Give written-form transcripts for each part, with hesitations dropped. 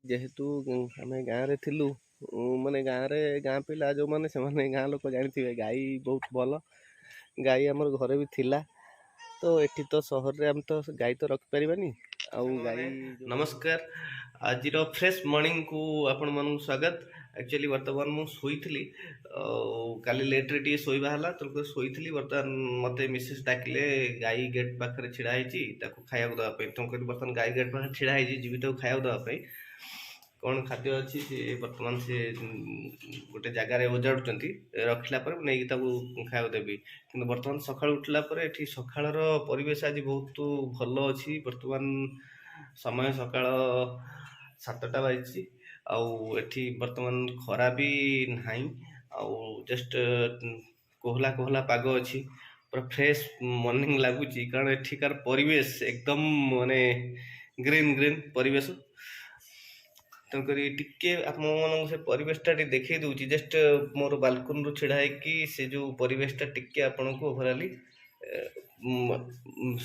जेहेतु आम गाँव रे थिलु माने गाँ पिला जो माने से माने गाँ लोक जानिथिबे गाई बहुत भल गाई आमर घरे भी थिला। तो एठी तो सहर रे हम तो गाई तो रखि परिबानी आउ गाई नमस्कार आज फ्रेश मॉर्निंग को आपण मन स्वागत। एक्चुअली वर्तमान मु सोईथली काली लेट रे टी सोईबा हला तो सोईथली वर्तमान मते मिसेस डाकिले गाई गेट पाखरे छिड़ा हैची ताको खाया दवा पे तो वर्तमान गाई गेट पाखरे छिड़ा हैची जीवी तो खाया दवा पे कौन खाद्य अच्छी सी बर्तमान से गोटे जगार ओजाड़ुंट रखला नहीं खाया देवी कि बर्तमान सका उठला सकाळ परिवेश आज बहुत भल अच्छी। बर्तमान समय सका 7टा बाजी आठी बर्तमान खरा भी ना जस्ट कोहला कोहला पाग अच्छी पूरा फ्रेश मॉर्निंग लगुच कारण एठिकार परिवेश एकदम माने ग्रीन ग्रीन परिवेश तेणुक टिके आप से परिवेशटा देखई दूची जस्ट मोर बालकनी रू छिड़ा है से जो परिवेशटा टिके आपन को ओभराली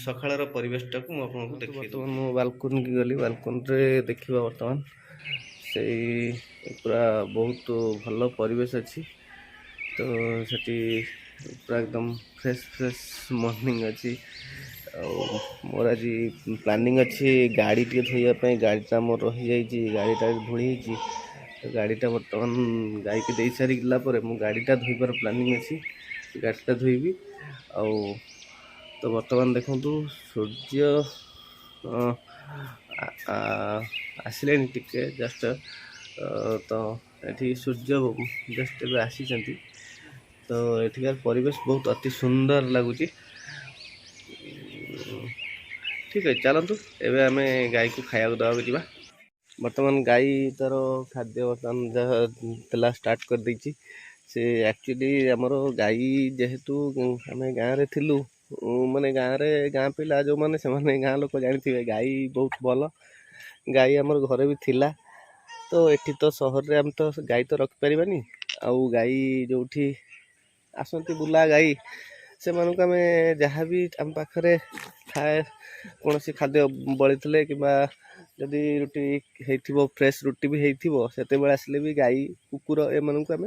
सकाळ परिवेशटा को आपको देखिए। बर्तमान मो बालकनी की गली बालकनी रे देखिबा बर्तमान से पूरा बहुत भल परिवेश अच्छी। तो सेठी पूरा एकदम फ्रेश फ्रेश मॉर्निंग अच्छी। मोर आज प्लानिंग अच्छी गाड़ी टे धोइया गाड़ीटा मोर रही जाइए गाड़ीटा धूली गाड़ीटा बर्तमान गाई के दे सारिला गाड़ीटा धोइबार प्लानिंग अच्छी गाड़ीटा धोइबी आउ। तो बर्तमान देखु सूर्य आसिले टिके जस्ट तो ये सूर्य जस्ट आसी तो एठिकार परिवेश बहुत अति सुंदर लगुच। ठीक है चलतु एवं आम गाई को खाया दवा जा। बर्तमान गाई तार खाद्य बर्तमान जहाँ स्टार्ट कर देछि से एक्चुअली आमर गाई जेहेतु आम गाँव रे थिलु माने गाँ पिला जो माने से माने गाँ लोक जानिथिबे गाई बहुत भल गाई आमर घरे भी थिला। तो एठी तो सहर रे हम तो गाई तो रखि परिबानी आउ गाई जोठी आसंती बुला गाई से मानक आम जहाँ भी आम पाखरे थाए कौन सी खाद्य बड़ी थे कि जदि रुटी हो फ्रेश रुटी भी हो आसले भी गाई कुकुर एम आम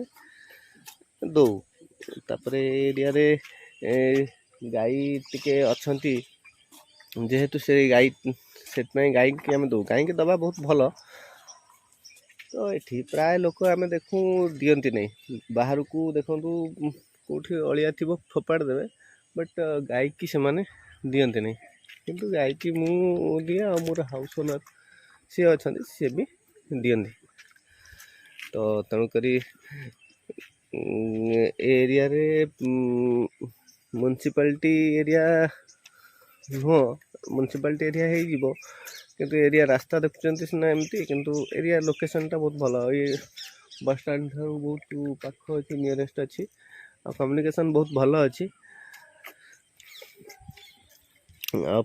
दौ। तापर एरिया रे गाई टिके अच्छी जेहेतु से गाई से गाई की आम दौ गाई के दबा बहुत भल। तो ये प्राय लोक आम देखूँ दियंती नहीं बाहर को देखूँ कौटी अलिया थी फोपाड़ देवे बट गाई की से माने दियंती नहीं किंतु गाई की मु दिए आ मोर हाउस ओनर सी अच्छा सी भी दियंती। तो तेणुक एरिया रे म्युनिसिपालिटी एरिया नुह म्युनिसिपालिटी एरिया हो किंतु एरिया रास्ता देखुं सीना एमती किंतु एरिया लोकेशनटा बहुत भल ये बस स्टाण्ड ठार बहुत पाख अच्छी नियरेस्ट अच्छी और कम्युनिकेशन बहुत भल अच्छी।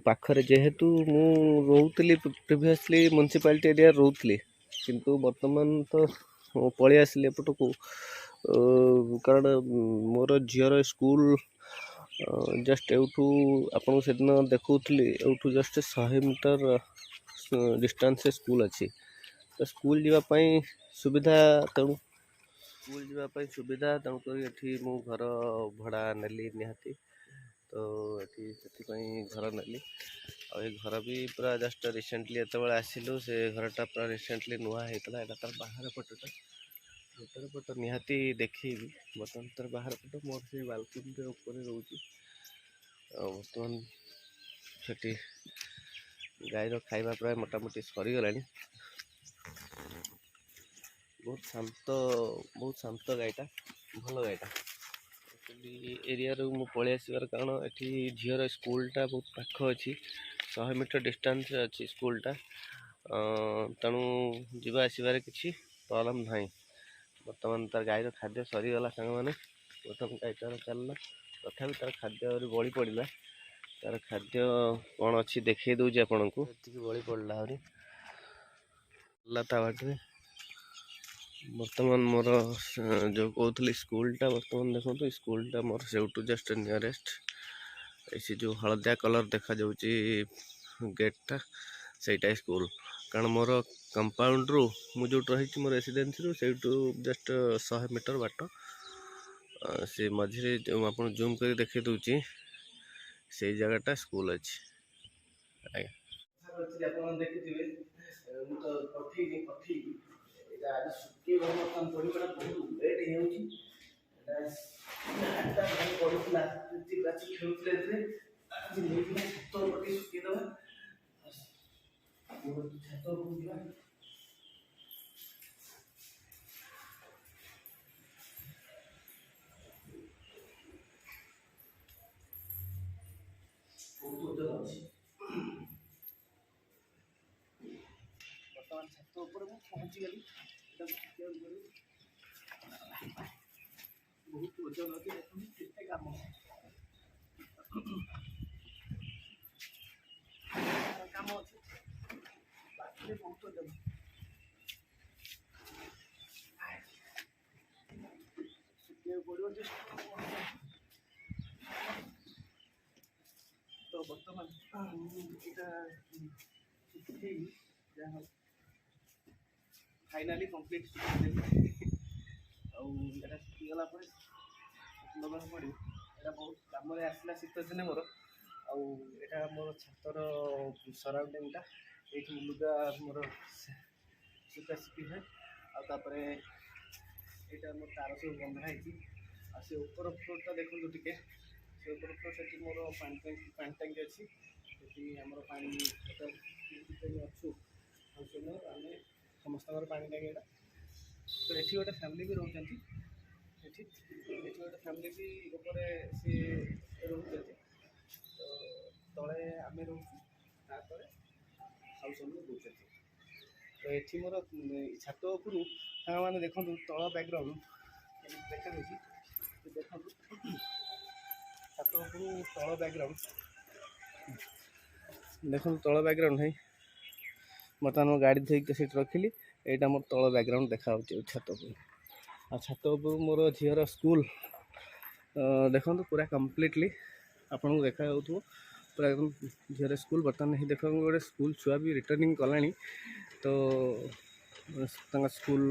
पाखरे जेहेतु मु रोली प्रिवियसली म्युनिसिपालिटी एरिया रोली किंतु वर्तमान तो पलि आसिली एपट को कारण मोर झीर स्कूल जस्ट एठू आपन से दिन देखुली एठू जस्ट 100 मीटर डिस्टेंस स्कूल अच्छी। तो स्कूल जावाई सुविधा तेणु स्कूल जावाई सुविधा तेणुक ये मु घर भड़ा नेली निहाती। तो ये घर नेली आ घर भी पूरा जस्ट रिसेंटली एतबे आसिलु से घरटा पूरा रिसेंटली नुआ होता है तार बाहर पटटा भीतर पट निहाती देखी बर्तमान तार बाहर पट मोर से बालकनी ऊपर रोचे बर्तमान से गाईर खाଇବା प्राय मोटामोटी सरीगला बहुत शांत गाईटा भल गाईटा एरिया रू मु पलि आसबार कारण ये झीर स्कूलटा बहुत पाख अच्छी 100 मीटर डिस्टेंस अच्छी स्कूलटा तेणु जावा आसबार किसी प्रॉब्लम ना। बर्तमान तार गाईर खाद्य सरीगला सांग मैंने बर्तमान गाईटार चलला तथा तार खाद्य बड़ी पड़ा तार खाद्य कौन अच्छी देखई दूचे आपन को बड़ी पड़ा आहरी बाटे। बर्तमान मोर जो कहते स्कूलटा बर्तमान देखो स्कूलटा मोर से जस्ट नियरेस्ट ऐसी जो हलदिया कलर देखा जाऊँगी गेटटा सेटा स्कूल कारण मोर कंपाउंड रू मु जो रही मोर रेसिडेंसी रू से जस्ट 100 मीटर बाट से मझे जो आप जूम कर देखे दूची से जगहटा स्कूल अच्छी देखिए तो आज सुखी पड़ा बहुत लेट पड़ूला खेलुले सुखीदे छात बहुत ओजन अच्छी बर्तमान छात पहुँची गली बहुत ओजन अच्छी देखते कम कम अच्छे बहुत ओजन पड़ो तो बर्तमान यहाँ फाइनाली कंप्लीट आटा शुखीगला लगा पड़ो यहाँ बहुत कम आसला शीत दिने मोर आटा मोर छातर सराउंडिंगटा ये लुगा मोर शिका शिखी है आपर यहाँ मोर तार सब बंधाई से ऊपर फ्लोरटा देखो टे से ऊपर फ्लोर से मोर पानी टैंक अच्छी आम पानी अच्छु आम समस्त पानी टैंक यहाँ तो ये गोटे फैमिली भी रोचे गोटे फैमिली भी ऊपर सी रोचे तो तले आम रोचे हाउस ओनर रोचे तो ये मोर छात उपरू मैंने देखो तल बैकग्राउंड देखा देखो छात उपरू तल बैकग्राउंड देखो तल बैकग्राउंड है बर्तमान गाड़ी धोई सीट रखिली यहाँ मोर तल बैकग्राउंड देखा छात आ छात मोर झीर स्कूल देखो पूरा कम्प्लीटली आपन को देखा पूरा एकदम झीर स्कूल बर्तमान ही देखो गोटे स्कूल छुआ भी रिटर्निंग कला तो स्कूल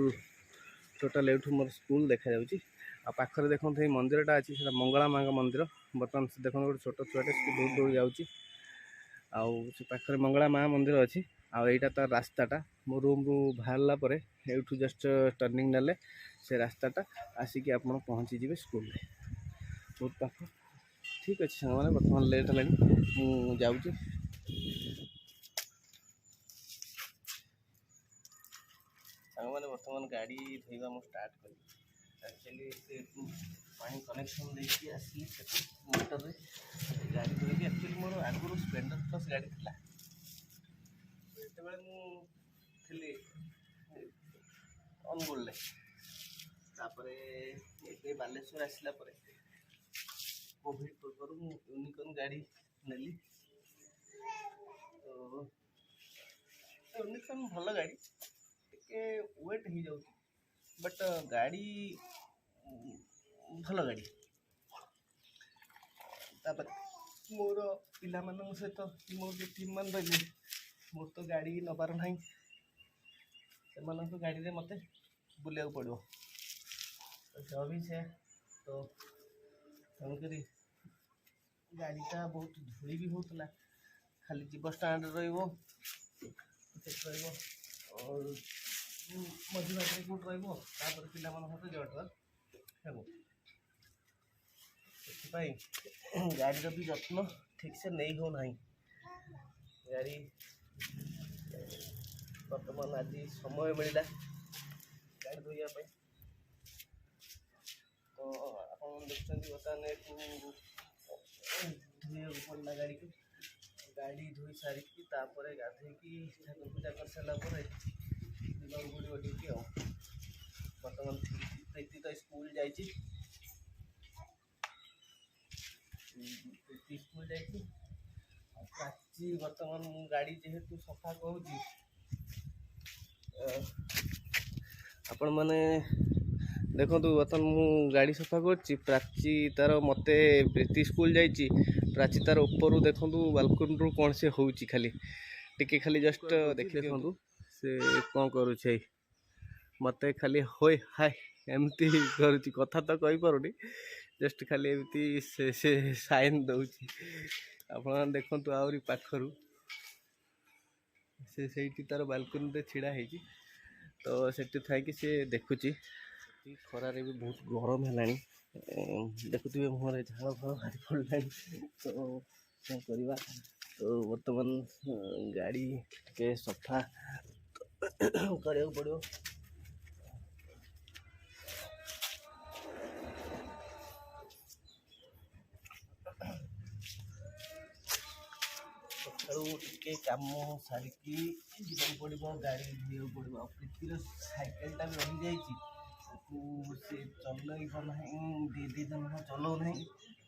टोटाल ये मोर स्कूल देखा पाखरे देखो ये मंदिरटा अच्छी से मंगला माँ मंदिर बर्तमान से देखो गोटे छोट छुआटे दौड़ दौड़ जाऊँगी पाखरे मंगला माँ मंदिर अच्छी आईटा तार रास्ताटा मो रूम रू बाहरला परे एठू जस्ट टर्निंग नेले से रास्ताटा आसिक आप पहुँची जी स्कूल में बहुत पाख ठीक अच्छे सारे बर्तमान लेट है जाऊँगी सारे बर्तमान गाड़ी धोवा मुझे स्टार्ट कर एक्चुअली से पानी कनेक्शन देखिए आसली मोटर रे गाड़ी धोई एक्चुअली मोर आगुरी स्प्लेंडर प्लस गाड़ी थी थी अनुगुल ये बालेश्वर आसला कोविड पूर्व यूनिकॉर्न गाड़ी नेली तो यूनिकॉर्न भल गाड़ी टे वेट हो जाऊँ बट गाड़ी भल गाड़ी मोर पिला सहित मोर जो टीम मान रही मोर तो गाड़ी नबार ना से गाड़ी रे मत बुले पड़ो तो भी से तो तेणुक गाड़ीटा बहुत धूली भी होता खाली जीव स्टाण्ड रही और मझी बाटे कौट रही पिला जड़ हेब से गाड़ी भी जत्न ठीक से नहीं हो ना गाड़ी बर्तमान आज समय मिलला गाड़ी धोइया तो आप देखते बर्तमान धोया पड़ा गाड़ी को गाड़ी धोई सारिकी गाधोकी ठाकुर पूजा कर सारापर पड़ो ड्यूटी बर्तमान प्रीति तो स्कूल जाइए स्कूल जाइए प्राची बर्तमान गाड़ी जेहेतु सफा कहूँ आपण मैंने देखो बर्तमान मु गाड़ी सफा कर प्राची तार मत प्रीति स्कूल जाइए प्राची तार ऊपर देखो बालकनी रू कौन से हो खाली टिके खाली जस्ट देखिए देखो से कौन करुचे मत खाली होय हाय एमती करुच्ची कथा तो कही पारुनी जस्ट खाली एमती से साइन दौची आपण देखु आहरी पाखरु से तार बालकनी रे छिड़ा है तो सेठी थी सी देखुची खरारे भी बहुत गरम है देखुए मुहर झाड़ फाड़ बाहरी पड़ा तो क्या करवा तो बर्तमान गाड़ी के सफा करा पड़ो सकालू कम सारिकी जीवन पड़ो गाड़ी धोया पड़ो प्रीतिर साइकेलटा भी रही जाइए से चलैब ना दी दिन चलो ना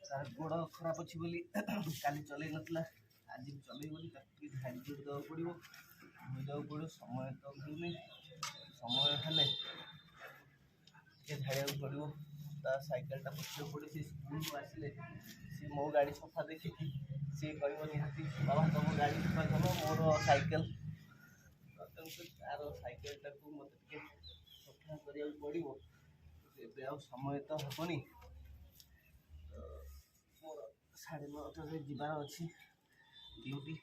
तार गोड़ खराब अच्छी बोली काली चल नाला आज चल बोली झाड़ी जोड़ी देवा पड़ो धोईदेवा पड़ो समय तो मिलूनी समय हेले झाड़िया पड़ो ता साइकेलटा पछा पड़े से स्कूल को आसिले सी मो गाड़ी सफा देखी सी कह निहाती बाबा तुम गाड़ी सफा कल मोर साइकेल तार साइकेलटा को मत सफा करा पड़ो ए समय तो हेनी मोर 9:30 जीवार अच्छी ड्यूटी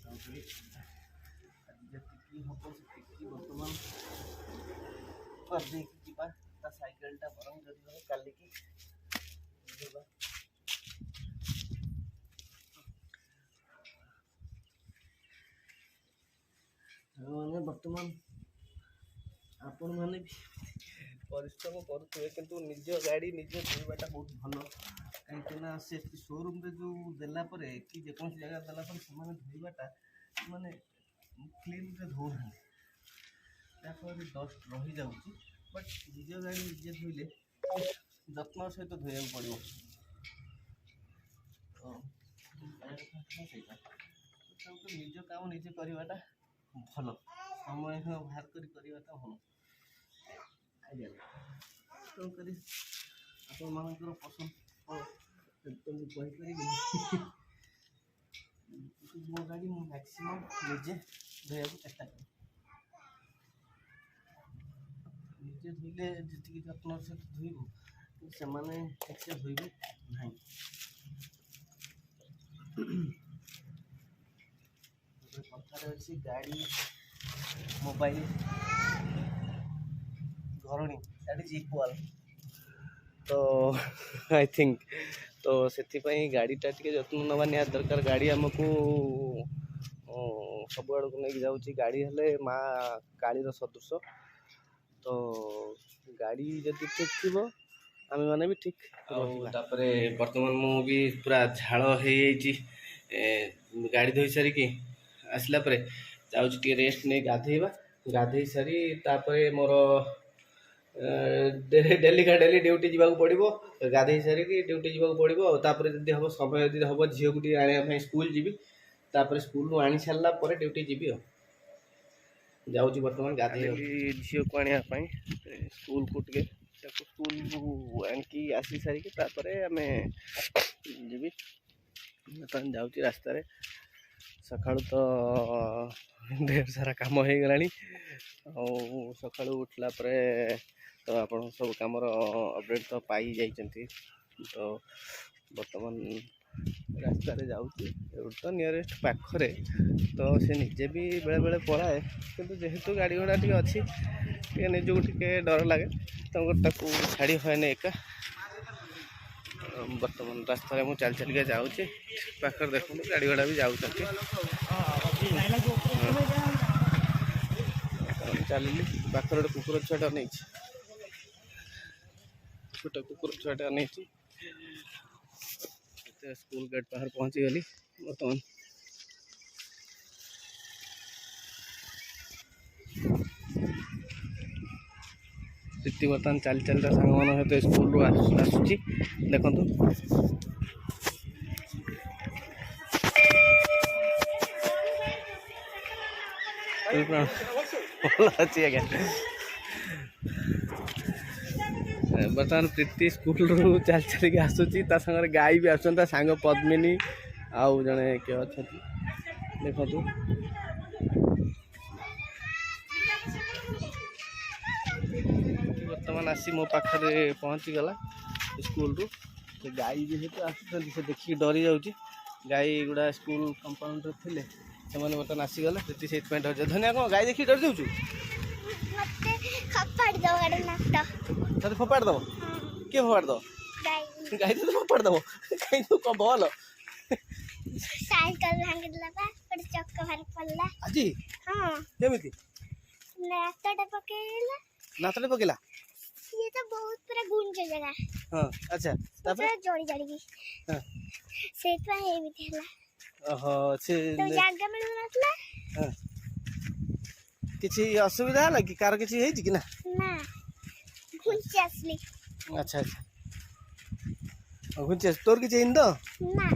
आज जी हम से बर्तमान करदे जा साइकेलटा बरम जदि काली की मैंने बर्तमान आपण मैंने भी परिश्रम करुवे किंतु निज गाड़ी निजे धोवाटा बहुत भल कहीं से शोरूम रे जो देला परे कि जेको जगह देला परे से धोवाटा माने क्लीन रे धोना तापर डस्ट रही जाउची बट निज गाड़ी निजे धोइले जत्न सहित धोया पड़ो निज काम निजे करवाटा भल समय बाहर करवाटा भल कौन कर पसंद तो मुझे मो गाड़ी मैक्सिमम निजे धोया चेष्टा कर निजे धोले जी जत्न सहित धोबू से धोबे ना कथार अच्छी गाड़ी mobile Gharni that is equal तो आई थिंक तो से गाड़ीटा टी जत्न नवा नि दरकार गाड़ी आमको सब आड़ को लेकिन जाऊँगी गाड़ी हेले माँ कालीर सदृश तो गाड़ी जदि ठीक थी आम मैंने भी ठीक तापरे बर्तमान मु भी पूरा झाड़ हो गाड़ी धोई सारिकी आसला परे जाऊँ रेस्ट नहीं गाधेबा गाधे सारी तापरे मोर डेली का डेली ड्यूटी जावाक पड़ो गाधे सारिकी ड्यूटी जावाक पड़ो तापर जब हम समय जब हम झील को आने स्कूल जीवी तापर स्कूल आनी सारा पर ड्यूटी जीवी जाऊँगी बर्तमान गाधे झील को आने स्कूल को टे स्कूल को आनिकी आसी सारिकी तापर आम जी बर्तमान जाऊँगी रास्तार सका तो ढेर सारा कम हो गला सका उठला तो आप सब कम अपडेट तो पाई जाइए तो बर्तमान रास्ता जाऊँगी तो नियरेस्ट पाखरे तो से निजे भी बेले बेले पढ़ाए किंतु जेहेतु गाड़ी घोड़ा टी अच्छी निजक टे डर लगे तो छाड़ी हुए एका बर्तमान रास्ता मुझे चल चलिका जाऊँगी पाखे देखो गाड़ी घोड़ा भी जाऊँ चलिए पाखे गोटे कुकुर छुआटा नहीं छोटा कुकुर छुआटा नहीं स्कूल गेट बाहर पहुँची गली बर्तमान प्रीति बर्तमान चल चलता सांग मान सहित स्कूल रू आसूची देखु भल अच्छी आज्ञा बर्तमान प्रीति स्कूल रू चल चलिक आसूची सागर गाई भी आसंग पद्मिनी आउ जड़े किए अच्छा देखु बर्तमान आसी मो पाखे पहुँची गला स्कूल रू से गाई जेहेतु आसुँच से देखिए डरी जाऊँगी गाई गुड़ा स्कूल कंपाउंड थे से बर्तमान आसीगले से डर धनिया कौन गाई देखिए डर जाऊँ तब फोपाड़ दब किए फोपाड़ दब गाई तो फोपाड़ दब कहीं तो कब भल साइकिल भांगिदला बा और चक्का भार पड़ला आजी हां केमिति नातटा पकेला नातटे पकेला ये तो बहुत पूरा गुंज जगह हां अच्छा तापर जोड़ी जोड़ी हां सेट पा एमिति हला ओहो से तो जागा मिल नतला हां किछि असुविधा हला कि कार किछि हेछि कि ना ना गुंज असली अच्छा अच्छा गुंज तोर किछि हिंद ना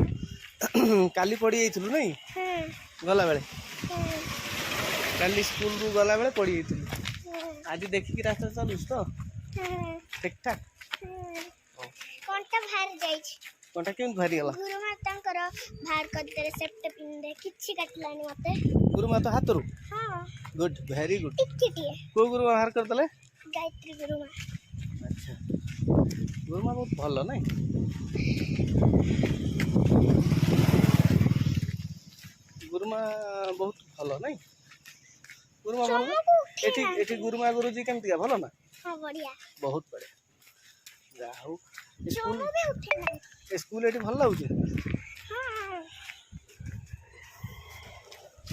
काली पड़ी जाइथिलु नै गला बेले काली स्कूल रू गला बेले पड़ी जाइथिलु आज देखि कि रास्ता चलुस तो ठीक ठाक कोनटा बाहर जाई छी कोनटा केन भारी गला गुरु माता कर बाहर कर दे सेप्ट पिंदे किछि कटलानी मते गुरु माता हाथ रू हां गुड वेरी गुड टिकटिए को गुरु बाहर कर दले गायत्री गुरु मां अच्छा गुरु मां बहुत भलो नै गुरुमा बहुत भलो नै गुरुमा भलो एठी एठी गुरुमा गुरुजी केमतिया भलो ना हां बढ़िया बहुत बढ़िया जा हो स्कूल भी उठे ना स्कूल एठी भलो लाउची हां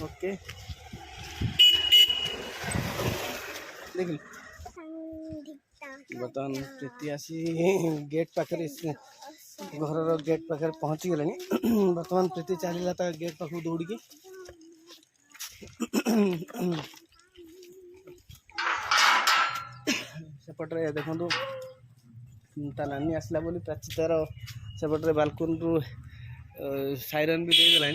ओके देखि बर्तमान प्रीति आसी गेट पाखे घर गेट पाखे पहुँची गले बर्तमान प्रीति चलला गेट पाख दौड़ की सेपटे देखु ता नानी आसला बोली प्राची तार सेपटे बालकोन रु साइरन भी देगला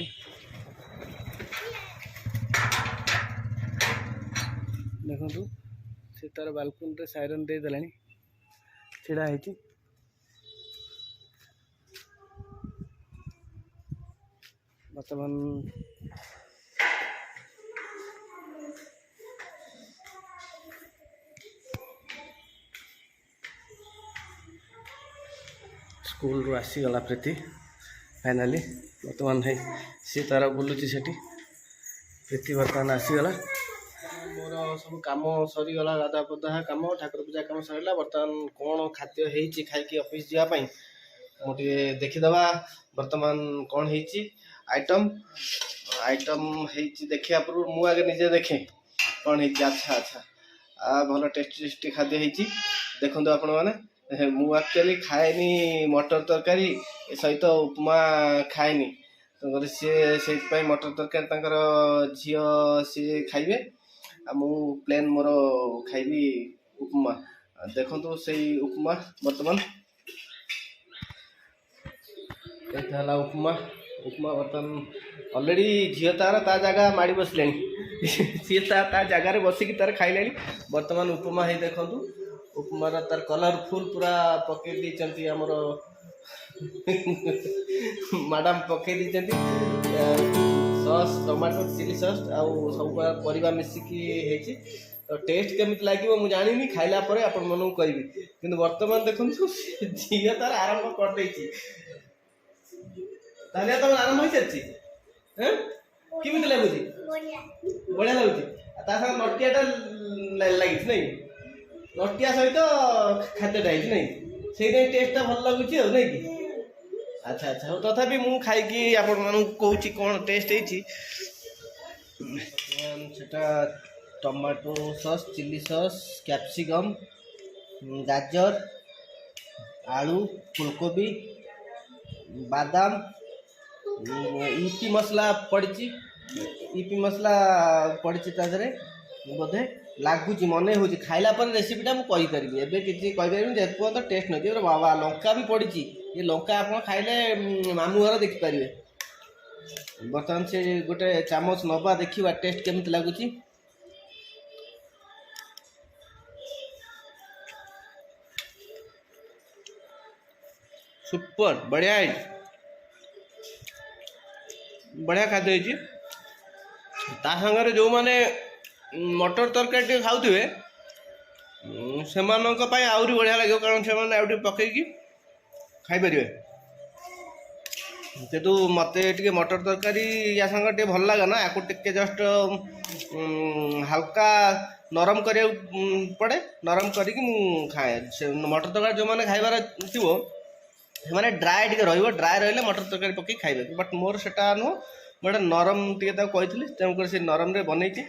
देखु से तार बालकोन रे साइरन दे देलानी छिड़ा है बर्तमान स्कूल रू आसीगला प्रीति फाइनाली बर्तमान है सी तार बुलूची सेठी प्रीति बर्तमान आसीगला मोर सब कम सरीगला गाधा पदा कम ठाकुर पूजा कम सरला बर्तमान कौन खाद्य होती खाई ऑफिस जावाई मुझे देखीदबा बर्तमान कौन होती आइटम आइटम होती देखिया पूर्व मु आगे निजे देखे कौन होती अच्छा अच्छा भल टेस्टी खाद्य होती देखो आपण मैंने मु एक्चुअली खाएनी मटर तरकारी सहित उपमा खाएनी तो सी मटर तरकारी झील सी खाइबे मु प्लेन मोर खाइबी उपमा देखो से उपमा बर्तमान उपमा उपमा बर्तमान ऑलरेडी झील तार ता जगह माड़ी बसले सी ता जगार बसिकी तार खाइले बर्तमान उपमा है देखु उपमार तार कलरफुल पूरा पकई देती आमर मैडम पकई देती सॉस टमाटो चिली सॉस आउ सब परिवा मिसिकी तो टेस्ट केमिति लागिवो मु जानिनी खाइला परे आपण मनू कहबी किंतु वर्तमान देखंतु झील तार आरंभ कर देछि ताले तो आरंभ होई सच्ची हैं केमिति लागुची बढ़िया लागुची ता संग नटियाटा लागिछ नै नटिया सहित खाद्य डाइट नहीं से टेस्ट भल लगुच नहीं कि अच्छा अच्छा हो तथापि मु खाई आपण मान कहूँ कौन टेस्ट सेटा tomato sauce chilli sauce capsicum गाजर आलू फुलकोबी बादाम ईपी मसला पड़ी ईपी मसला पड़ी तादे बोधे लगुच मन हो खाइला रेसिपीटा मुझे कहीपरि एवं किसी कहीपरि जेपर्यंत टेस्ट नहीं बाबा लंका भी पड़ी ये लंका आप खाइले मामू घर देखिपारे बर्तमान से गोटे चामच नवा देखा टेस्ट केमिति लगुच सुपर बढ़िया बढ़िया खाद्य ता सागर जो मैंने मटर तरकारी खाऊे ସେମାନଙ୍କ ପାଇଁ ଆହୁରି ବଢ଼ିଆ ଲାଗିବ, କାରଣ ସେମାନେ ଆଉ ଟିକେ ପକେଇକି ଖାଇପାରିବେ। କିନ୍ତୁ ମୋତେ ଟିକେ ମଟର ତରକାରୀ ୟା ସାଙ୍ଗରେ ଟିକେ ଭଲ ଲାଗେ ନା, ୟାକୁ ଟିକେ ଜଷ୍ଟ ହାଲକା ନରମ କରିବାକୁ ପଡ଼େ, ନରମ କରିକି ମୁଁ ଖାଏ। ସେ ମଟର ତରକାରୀ ଯେଉଁମାନେ ଖାଇବାର ଥିବ ସେମାନେ ଡ୍ରାଏ ଟିକେ ରହିବ, ଡ୍ରାଏ ରହିଲେ ମଟର ତରକାରୀ ପକେଇକି ଖାଇବେ। ବଟ୍ ମୋର ସେଟା ନୁହଁ, ମୁଁ ଗୋଟେ ନରମ ଟିକେ ତାକୁ କହିଥିଲି, ତେଣୁକରି ସେ ନରମରେ ବନେଇଛି।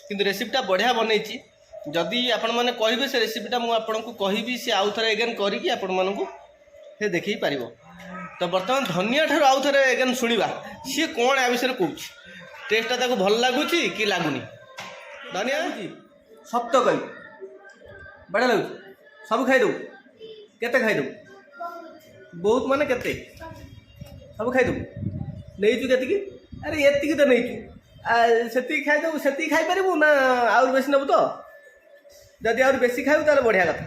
କିନ୍ତୁ ରେସିପିଟା ବଢ଼ିଆ ବନେଇଛି। ଯଦି ଆପଣମାନେ କହିବେ ସେ ରେସିପିଟା ମୁଁ ଆପଣଙ୍କୁ କହିବି, ସେ ଆଉ ଥରେ ଏଗେନ୍ କରିକି ଆପଣମାନଙ୍କୁ ସେ ଦେଖେଇ ପାରିବ। ତ ବର୍ତ୍ତମାନ ଧନିଆ ଠାରୁ ଆଉ ଥରେ ଏଗେନ୍ ଶୁଣିବା ସିଏ କ'ଣ ୟା ବିଷୟରେ କହୁଛି। ଟେଷ୍ଟଟା ତାକୁ ଭଲ ଲାଗୁଛି କି ଲାଗୁନି? ଧନିଆ ସତ କହିବୁ, ବଢ଼ିଆ ଲାଗୁଛି, ସବୁ ଖାଇଦେବୁ? କେତେ ଖାଇଦେବୁ? ବହୁତ ମାନେ କେତେ? ସବୁ ଖାଇଦେବୁ? ନେଇଛୁ କେତିକି? ଆରେ ଏତିକି ତ ନେଇଛୁ, ସେତିକି ଖାଇଦେବୁ, ସେତିକି ଖାଇପାରିବୁ ନା ଆହୁରି ବେଶୀ ନେବୁ? ତ ଯଦି ଆହୁରି ବେଶୀ ଖାଇବୁ ତାହେଲେ ବଢ଼ିଆ କଥା।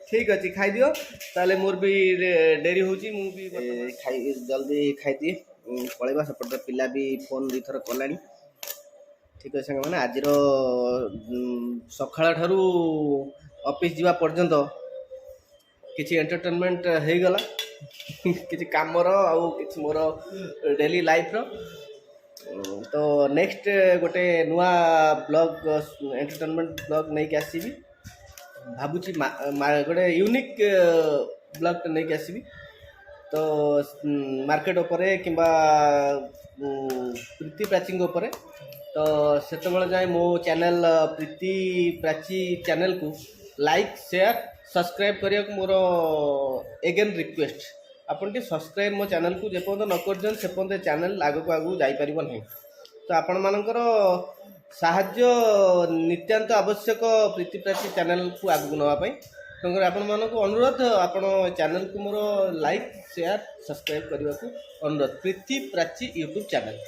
ଠିକ୍ ଅଛି, ଖାଇଦିଅ। ତାହେଲେ ମୋର ବି ଡେରି ହେଉଛି, ମୁଁ ବି ଜଲ୍ଦି ଖାଇଦିଏ, ପଳେଇବା। ସେପଟେ ପିଲା ବି ଫୋନ୍ ଦୁଇଥର କଲାଣି। ଠିକ୍ ଅଛି ସାଙ୍ଗମାନେ, ଆଜିର ସକାଳ ଠାରୁ ଅଫିସ୍ ଯିବା ପର୍ଯ୍ୟନ୍ତ କିଛି ଏଣ୍ଟରଟେନମେଣ୍ଟ ହେଇଗଲା, କିଛି କାମର ଆଉ କିଛି ମୋର ଡେଲି ଲାଇଫ୍ର। ତ ନେକ୍ସଟ ଗୋଟେ ନୂଆ ବ୍ଲଗ୍, ଏଣ୍ଟରଟେନମେଣ୍ଟ ବ୍ଲଗ୍ ନେଇକି ଆସିବି ଭାବୁଛି। ଗୋଟେ ୟୁନିକ୍ ବ୍ଲଗ୍ଟେ ନେଇକି ଆସିବି। ତ ମାର୍କେଟ ଉପରେ କିମ୍ବା ପ୍ରୀତି ପ୍ରାଚୀଙ୍କ ଉପରେ। ତ ସେତେବେଳେ ଯାଏ ମୋ ଚ୍ୟାନେଲ୍ ପ୍ରୀତି ପ୍ରାଚୀ ଚ୍ୟାନେଲ୍କୁ ଲାଇକ୍, ସେୟାର, ସବସ୍କ୍ରାଇବ୍ କରିବାକୁ ମୋର ଏଗେନ୍ ରିକ୍ୱେଷ୍ଟ। ଆପଣ ଟିକେ ସବସ୍କ୍ରାଇବ୍ ମୋ ଚ୍ୟାନେଲ୍କୁ ଯେପର୍ଯ୍ୟନ୍ତ ନ କରିଛନ୍ତି ସେପର୍ଯ୍ୟନ୍ତ ଚ୍ୟାନେଲ୍ ଆଗକୁ ଯାଇପାରିବ ନାହିଁ। ତ ଆପଣମାନଙ୍କର ସାହାଯ୍ୟ ନିତ୍ୟାନ୍ତ ଆବଶ୍ୟକ ପ୍ରୀତି ପ୍ରାଚୀ ଚ୍ୟାନେଲ୍କୁ ଆଗକୁ ନେବା ପାଇଁ। ତେଣୁକରି ଆପଣମାନଙ୍କୁ ଅନୁରୋଧ, ଆପଣ ଚ୍ୟାନେଲ୍କୁ ମୋର ଲାଇକ୍, ସେୟାର, ସବସ୍କ୍ରାଇବ୍ କରିବାକୁ ଅନୁରୋଧ। ପ୍ରୀତି ପ୍ରାଚୀ ୟୁଟ୍ୟୁବ୍ ଚ୍ୟାନେଲ୍।